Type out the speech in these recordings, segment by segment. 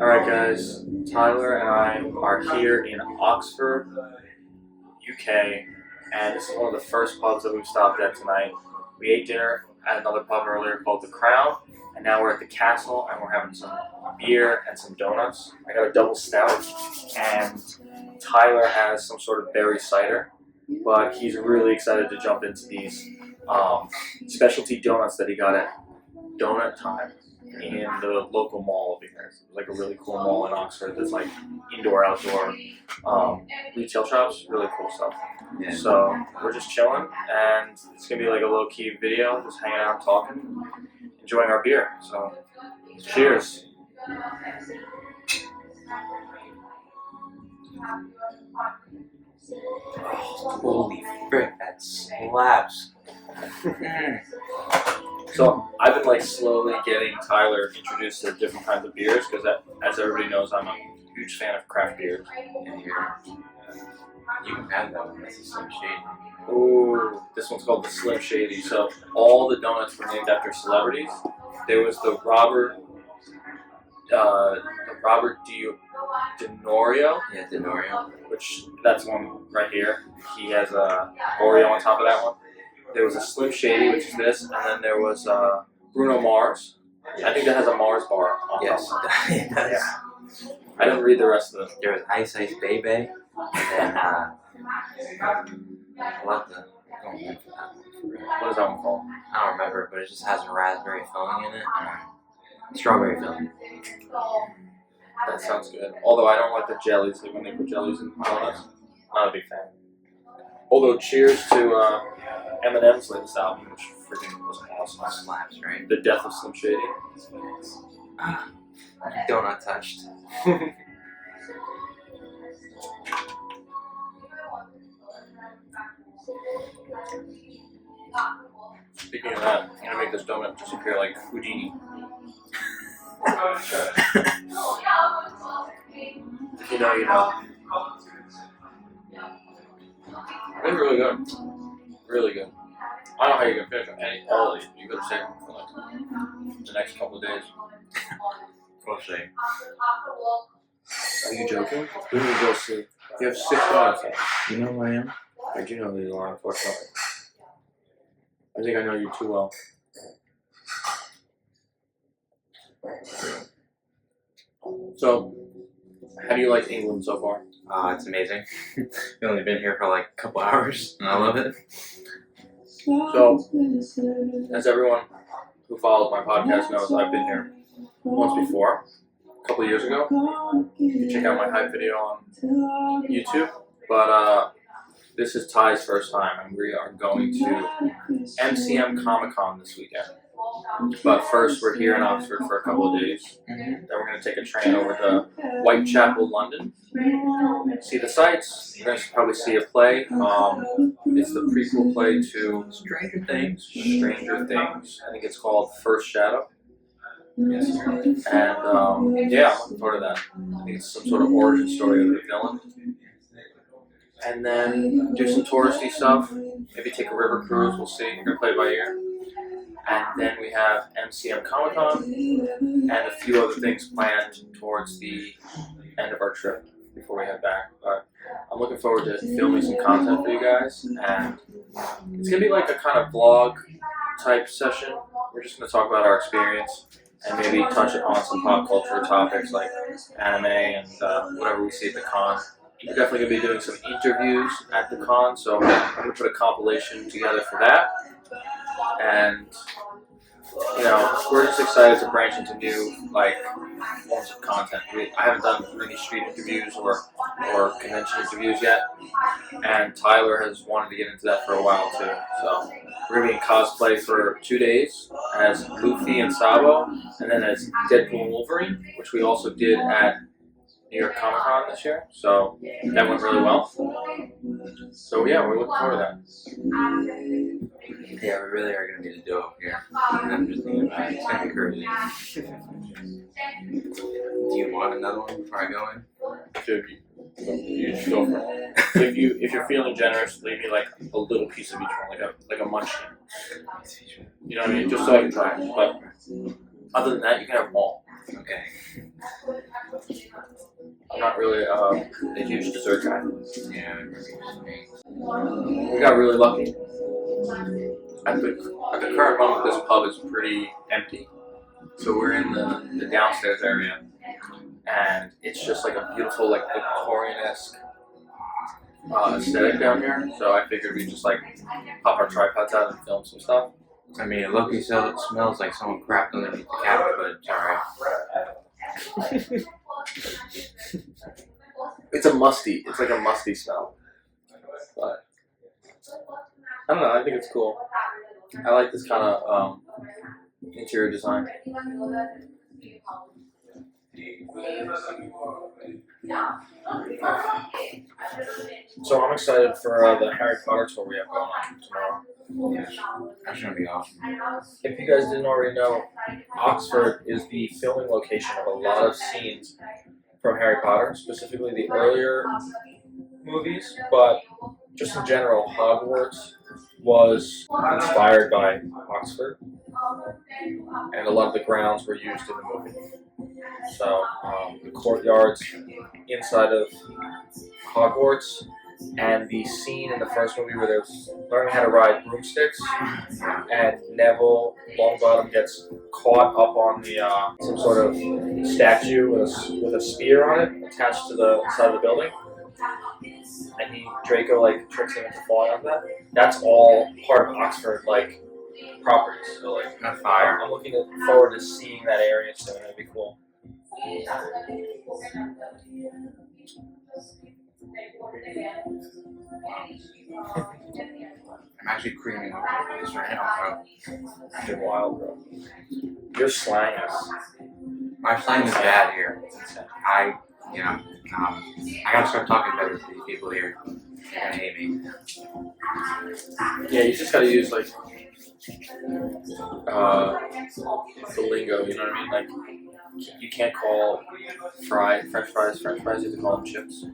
Alright guys, Tyler and I are here in Oxford, UK, and this is one of the first pubs that we've stopped at tonight. We ate dinner at another pub earlier called The Crown, and now we're at the Castle and we're having some beer and some donuts. I got a double stout, and Tyler has some sort of berry cider, but he's really excited to jump into these specialty donuts that he got at Donut Time in the local mall over here. It's like a really cool mall in Oxford that's like indoor, outdoor retail shops, really cool stuff. Yeah. So we're just chilling, and it's gonna be like a low key video, just hanging out, talking, enjoying our beer. So cheers. Holy frick, that slaps. So I've been like slowly getting Tyler introduced to different kinds of beers because, as everybody knows, I'm a huge fan of craft beers. And you can have that one. That's a Slim Shady. Ooh, this one's called the Slim Shady. So all the donuts were named after celebrities. There was the Robert DiNorio, Yeah, DiNorio. which that's one right here. He has a Oreo on top of that one. There was a Slim Shady, which is this, and then there was Bruno Mars. I think that has a Mars bar on Yes, top. it does. Yeah. I didn't read the rest of them. There was Ice Ice Baby, and then I love the. Oh, man, for that one. What is that one called? I don't remember, but it just has a raspberry filling in it and strawberry filling. That sounds good. Although I don't like the jellies, like when they put jellies in donuts. Not a big fan. Although cheers to Eminem's latest album, which freaking was awesome. Slaps, right? The Death of Slim Shady. Donut touched. Speaking of that, I'm gonna make this donut disappear like Houdini. If you know, you know. It's really good. Really good. I don't know how you're gonna finish it. All of these. You gotta save them for like the next couple of days. We'll see. Are you joking? Who did you go see? You have 6 donuts left. You know who I am? I do know who you are, unfortunately. I think I know you too well. So, how do you like England so far? It's amazing. We've only been here for like a couple hours, and I love it. So, as everyone who follows my podcast knows, I've been here once before, a couple of years ago. You can check out my hype video on YouTube. But this is Ty's first time, and we are going to MCM Comic Con this weekend. But first, we're here in Oxford for a couple of days. Then we're going to take a train over to Whitechapel, London. See the sights. We're going to probably see a play. It's the prequel play to Stranger Things. Stranger Things. I think it's called First Shadow. Yes. And yeah, I'm looking forward to that. I think it's some sort of origin story of the villain. And then do some touristy stuff. Maybe take a river cruise. We'll see. We're going to play it by ear. And then we have MCM Comic Con and a few other things planned towards the end of our trip before we head back. But I'm looking forward to filming some content for you guys, and it's going to be like a kind of vlog type session. We're just going to talk about our experience and maybe touch upon some pop culture topics like anime and whatever we see at the con. We're definitely going to be doing some interviews at the con, so I'm going to put a compilation together for that. And, you know, we're just excited to branch into new, like, forms of content. I haven't done many street interviews or convention interviews yet, and Tyler has wanted to get into that for a while, too. So we're going to be in cosplay for 2 days as Luffy and Sabo, and then as Deadpool and Wolverine, which we also did at New York Comic Con this year. So that went really well. So yeah, we're looking forward to that. Yeah, we really are going to need to do it here. I'm just thinking about it. It's going to be crazy. Do you want another one before I go in? Dude, you just go for it. If you're feeling generous, leave me like a little piece of each one, like a munchkin. You know what I mean? Just so I can try it. But other than that, you can have them all. Okay. not really a huge dessert guy. Yeah, I remember you saying. We got really lucky. At the current moment, this pub is pretty empty. So we're in the downstairs area, and it's just like a beautiful, like Victorian-esque aesthetic down here. So I figured we'd just like pop our tripods out and film some stuff. I mean, it look, it smells like someone crapped underneath the cabinet, but it's alright. It's like a musty smell. But I don't know, I think it's cool. I like this kind of interior design. So I'm excited for the Harry Potter tour we have going on tomorrow. Yeah, that's gonna be awesome. If you guys didn't already know, Oxford is the filming location of a lot of scenes from Harry Potter, specifically the earlier movies, but just in general, Hogwarts was inspired by Oxford, and a lot of the grounds were used in the movie. So the courtyards inside of Hogwarts, and the scene in the first movie where they're learning how to ride broomsticks, and Neville Longbottom gets caught up on the some sort of statue with a spear on it attached to the side of the building, and Draco like tricks him into falling on that. That's all part of Oxford like properties. So like That's fire. I'm looking forward to seeing that area soon. That'd be cool. I'm actually creaming over this right now, bro. You're wild, bro. Your slang is. My slang is bad here. I gotta start talking better to these people here. They're gonna hate me. Yeah, you just gotta use like the lingo. You know what I mean? Like you can't call French fries. You have to call them chips.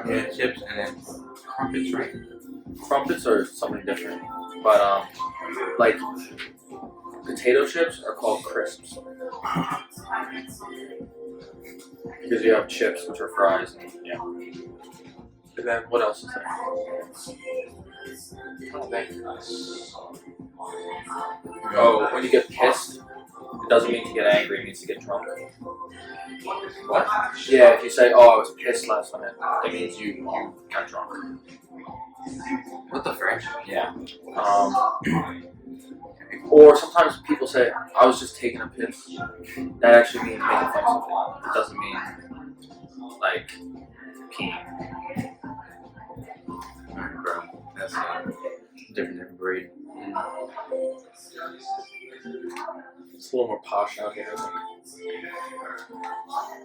Yeah, chips and then crumpets, right? Crumpets are something different, but like potato chips are called crisps because you have chips, which are fries. And, yeah. And then what else is there? Oh, when you get pissed, it doesn't mean to get angry, it means to get drunk. What? Yeah, if you say, oh, I was pissed last night, it means you got drunk. What the frick? Yeah. Or sometimes people say, I was just taking a piss. That actually means making fun of something. It doesn't mean, like, peeing. Alright, bro. That's different breed. It's a little more posh out here, I think.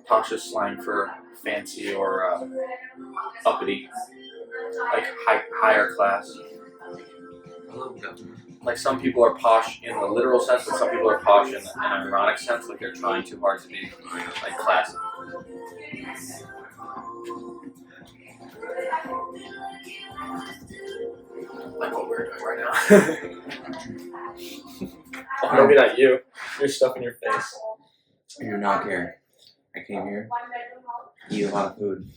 Posh is slang for fancy or uppity. Like higher class. Like some people are posh in the literal sense, but some people are posh in an ironic sense, like they're trying too hard to be like classy. Like what we're doing right now. Oh, maybe not you. You're stuffing your face. You're not here. I came here. Eat a lot of food.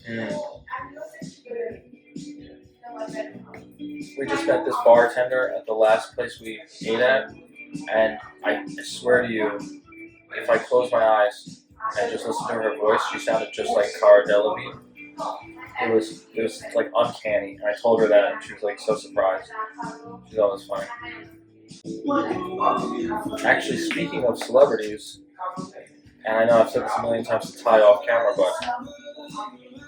We just met this bartender at the last place we ate at, and I swear to you, if I close my eyes and just listen to her voice, she sounded just like Cara Delevingne. It was like uncanny. And I told her that, and she was like so surprised. She's always funny. Actually, speaking of celebrities, and I know I've said this a million times to Ty off camera, but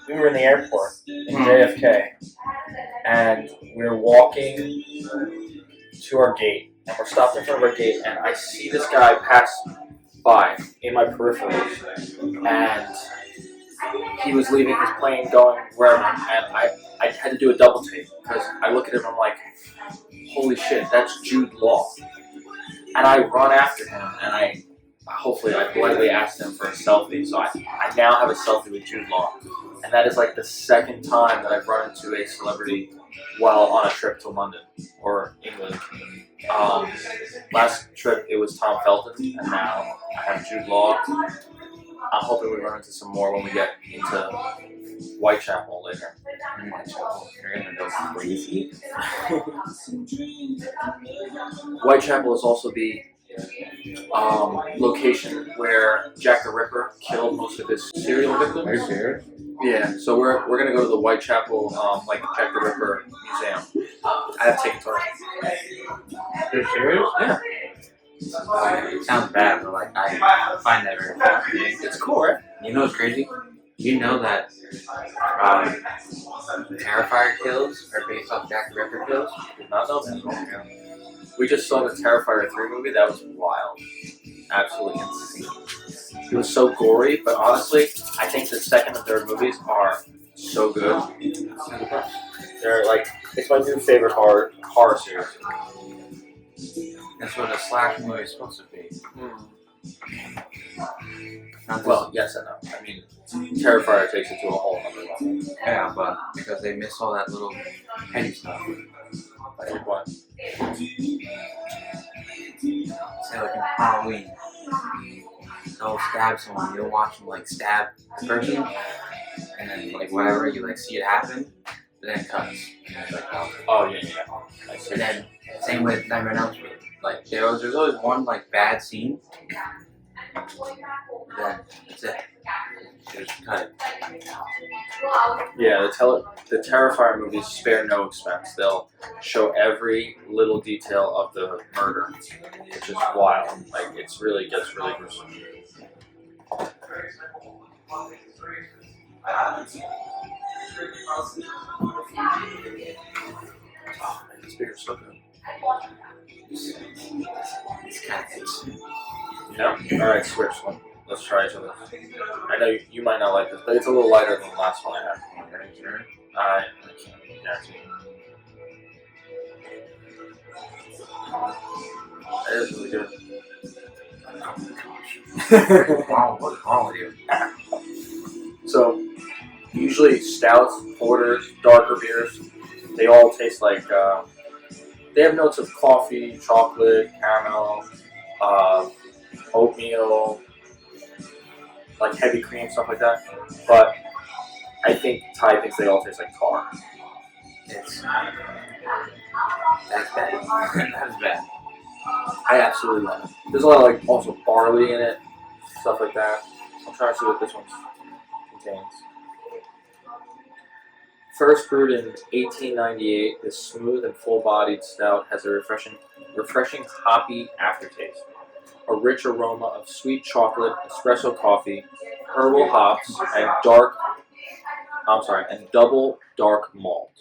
we were in the airport in JFK, and we were walking to our gate, and we're stopped in front of our gate, and I see this guy pass by in my peripherals, and he was leaving his plane going wherever, and I had to do a double take, because I look at him and I'm like, holy shit, that's Jude Law. And I run after him, and I politely asked him for a selfie, so I now have a selfie with Jude Law. And that is like the second time that I've run into a celebrity while on a trip to London or England. Last trip it was Tom Felton, and now I have Jude Law. I'm hoping we run into some more when we get into Whitechapel later. You're gonna go crazy. Whitechapel is also the location where Jack the Ripper killed most of his serial victims. Are you serious? Yeah, so we're gonna go to the Whitechapel like Jack the Ripper museum. I have tickets already. You're serious? Yeah. It sounds bad, but like I find that very fascinating. It's cool, right? You know what's crazy? You know that Terrifier kills are based off Jack the Ripper kills? Did not know that. We just saw the Terrifier 3 movie. That was wild. Absolutely insane. It was so gory, but honestly, I think the second and third movies are so good. They're like, it's my new favorite horror series. That's what a slasher movie is supposed to be. Well, yes and no. I mean, Terrifier takes it to a whole other level. Yeah, but because they miss all that little petty stuff. Like what? Say like in Halloween, they'll stab someone. You'll watch them like stab the person, and then like whatever you like see it happen, but then it cuts. And it's like, Oh yeah. I see. and then same with Nightmare on Elm Street. Like there's always one like bad scene. Then that's it. You just cut it. Yeah, the Terrifier movies spare no expense. They'll show every little detail of the murder, which is wild. Like gets really gruesome. Oh man, this beer is so good. It's kind of interesting. Yeah. All right, switch one. Let's try each of this. I know you might not like this, but it's a little lighter than the last one I had. Are you sure? I can't guarantee. It is really good. Wow, what's wrong with you? So, usually stouts, porters, darker beers, they all taste like, they have notes of coffee, chocolate, caramel, oatmeal, like heavy cream, stuff like that. But I think Ty thinks they all taste like tar. That's bad. That's bad. I absolutely love it. There's a lot of like also barley in it, stuff like that. I'm trying to see what this one contains. First brewed in 1898, this smooth and full-bodied stout has a refreshing hoppy aftertaste. A rich aroma of sweet chocolate, espresso coffee, herbal hops, and double dark malt.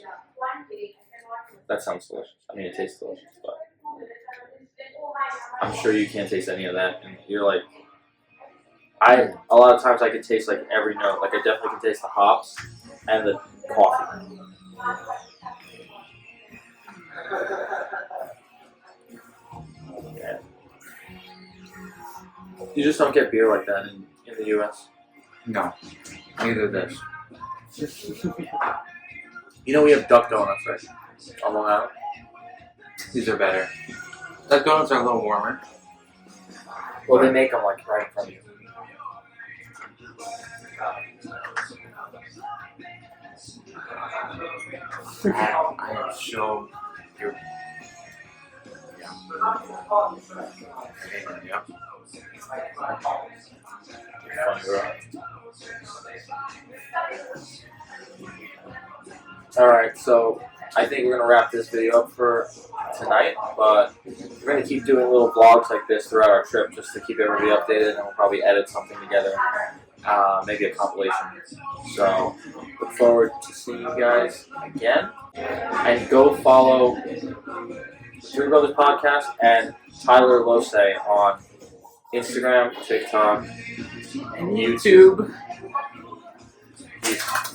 That sounds delicious. I mean, it tastes delicious, but I'm sure you can't taste any of that. And you're like, a lot of times I can taste like every note. Like I definitely can taste the hops and the coffee. Yeah. You just don't get beer like that in the U.S. No, neither does. You know we have duck donuts, right? On Long Island. These are better. The donuts are a little warmer. Well, they make them like right in front of you. I am so. Yep. Funny, bro. Alright, so I think we're going to wrap this video up for tonight, but we're going to keep doing little vlogs like this throughout our trip just to keep everybody updated, and we'll probably edit something together, maybe a compilation. So, look forward to seeing you guys again, and go follow the Three Brothers Podcast and Tyler Lose on Instagram, TikTok, and YouTube. Peace.